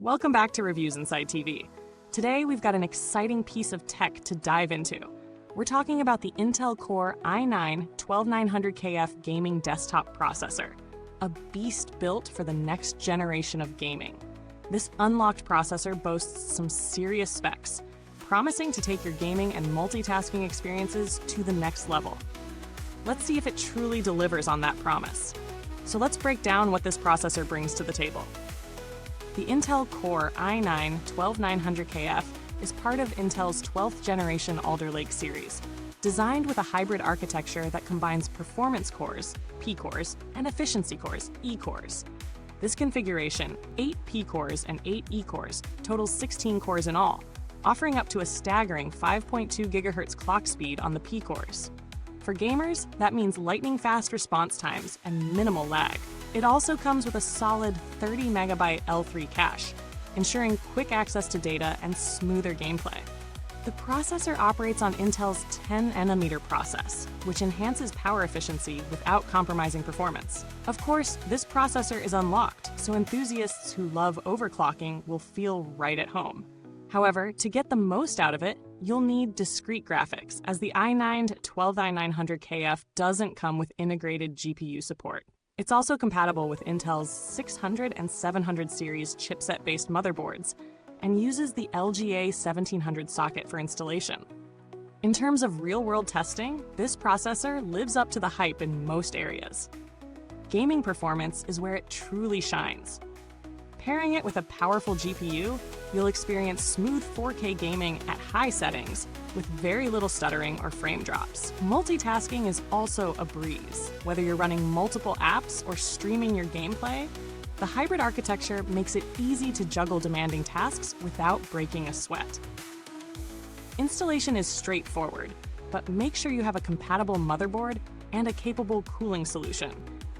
Welcome back to Reviews Inside TV. Today we've got an exciting piece of tech to dive into. We're talking about the Intel Core i9-12900KF gaming desktop processor, a beast built for the next generation of gaming. This unlocked processor boasts some serious specs, promising to take your gaming and multitasking experiences to the next level. Let's see if it truly delivers on that promise. So let's break down what this processor brings to the table. The Intel Core i9-12900KF is part of Intel's 12th generation Alder Lake series, designed with a hybrid architecture that combines performance cores, P cores, and efficiency cores, E cores. This configuration, 8 P cores and 8 E cores, totals 16 cores in all, offering up to a staggering 5.2 GHz clock speed on the P cores. For gamers, that means lightning-fast response times and minimal lag. It also comes with a solid 30 MB L3 cache, ensuring quick access to data and smoother gameplay. The processor operates on Intel's 10nm process, which enhances power efficiency without compromising performance. Of course, this processor is unlocked, so enthusiasts who love overclocking will feel right at home. However, to get the most out of it, you'll need discrete graphics, as the i9-12900KF doesn't come with integrated GPU support. It's also compatible with Intel's 600 and 700 series chipset-based motherboards and uses the LGA 1700 socket for installation. In terms of real-world testing, this processor lives up to the hype in most areas. Gaming performance is where it truly shines. Pairing it with a powerful GPU, you'll experience smooth 4K gaming at high settings with very little stuttering or frame drops. Multitasking is also a breeze. Whether you're running multiple apps or streaming your gameplay, the hybrid architecture makes it easy to juggle demanding tasks without breaking a sweat. Installation is straightforward, but make sure you have a compatible motherboard and a capable cooling solution,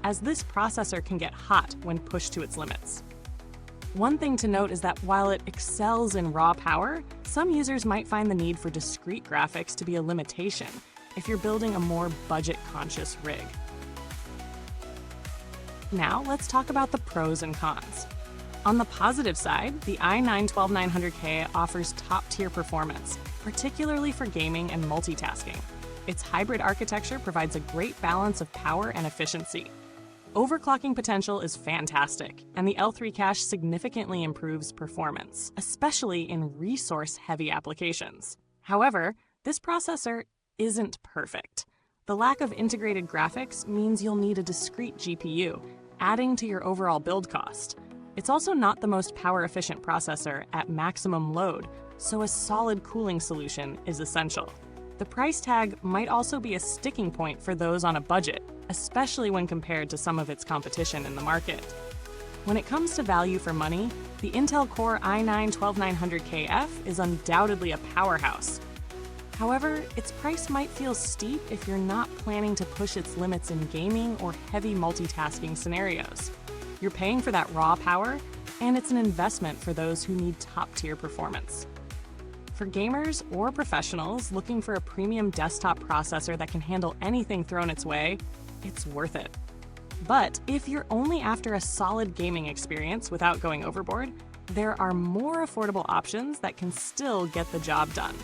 as this processor can get hot when pushed to its limits. One thing to note is that while it excels in raw power, some users might find the need for discrete graphics to be a limitation if you're building a more budget-conscious rig. Now, let's talk about the pros and cons. On the positive side, the i9-12900K offers top-tier performance, particularly for gaming and multitasking. Its hybrid architecture provides a great balance of power and efficiency. Overclocking potential is fantastic, and the L3 cache significantly improves performance, especially in resource-heavy applications. However, this processor isn't perfect. The lack of integrated graphics means you'll need a discrete GPU, adding to your overall build cost. It's also not the most power-efficient processor at maximum load, so a solid cooling solution is essential. The price tag might also be a sticking point for those on a budget, especially when compared to some of its competition in the market. When it comes to value for money, the Intel Core i9-12900KF is undoubtedly a powerhouse. However, its price might feel steep if you're not planning to push its limits in gaming or heavy multitasking scenarios. You're paying for that raw power, and it's an investment for those who need top-tier performance. For gamers or professionals looking for a premium desktop processor that can handle anything thrown its way, it's worth it. But if you're only after a solid gaming experience without going overboard, there are more affordable options that can still get the job done.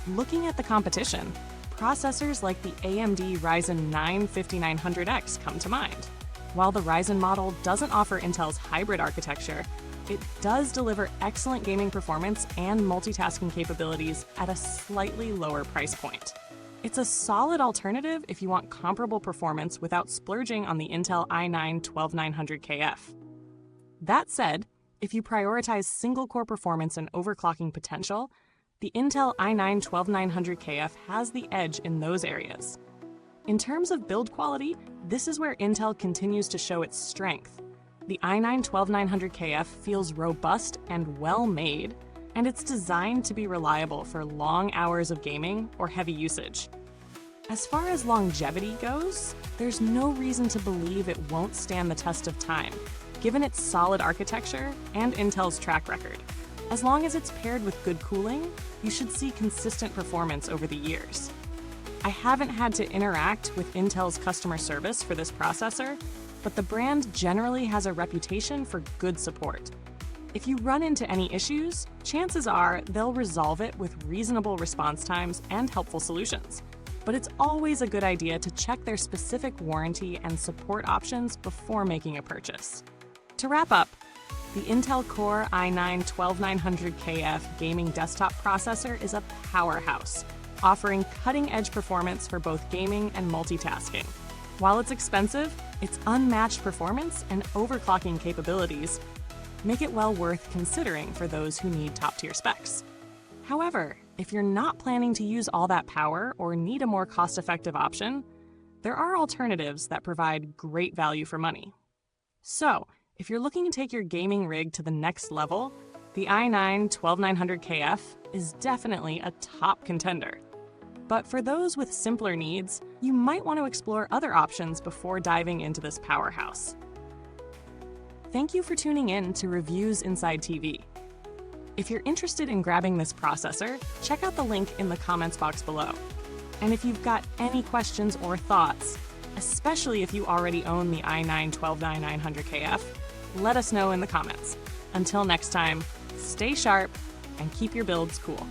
Looking at the competition, processors like the AMD Ryzen 9 5900X come to mind. While the Ryzen model doesn't offer Intel's hybrid architecture, it does deliver excellent gaming performance and multitasking capabilities at a slightly lower price point. It's a solid alternative if you want comparable performance without splurging on the Intel i9-12900KF. That said, if you prioritize single-core performance and overclocking potential, the Intel i9-12900KF has the edge in those areas. In terms of build quality, this is where Intel continues to show its strength. The i9-12900KF feels robust and well-made, and it's designed to be reliable for long hours of gaming or heavy usage. As far as longevity goes, there's no reason to believe it won't stand the test of time, given its solid architecture and Intel's track record. As long as it's paired with good cooling, you should see consistent performance over the years. I haven't had to interact with Intel's customer service for this processor, but the brand generally has a reputation for good support. If you run into any issues, chances are they'll resolve it with reasonable response times and helpful solutions. But it's always a good idea to check their specific warranty and support options before making a purchase. To wrap up, the Intel Core i9-12900KF gaming desktop processor is a powerhouse, offering cutting-edge performance for both gaming and multitasking. While it's expensive, its unmatched performance and overclocking capabilities make it well worth considering for those who need top-tier specs. However, if you're not planning to use all that power or need a more cost-effective option, there are alternatives that provide great value for money. So, if you're looking to take your gaming rig to the next level, the i9-12900KF is definitely a top contender. But for those with simpler needs, you might want to explore other options before diving into this powerhouse. Thank you for tuning in to Reviews Inside TV. If you're interested in grabbing this processor, check out the link in the comments box below. And if you've got any questions or thoughts, especially if you already own the i9-12900KF, let us know in the comments. Until next time, stay sharp and keep your builds cool.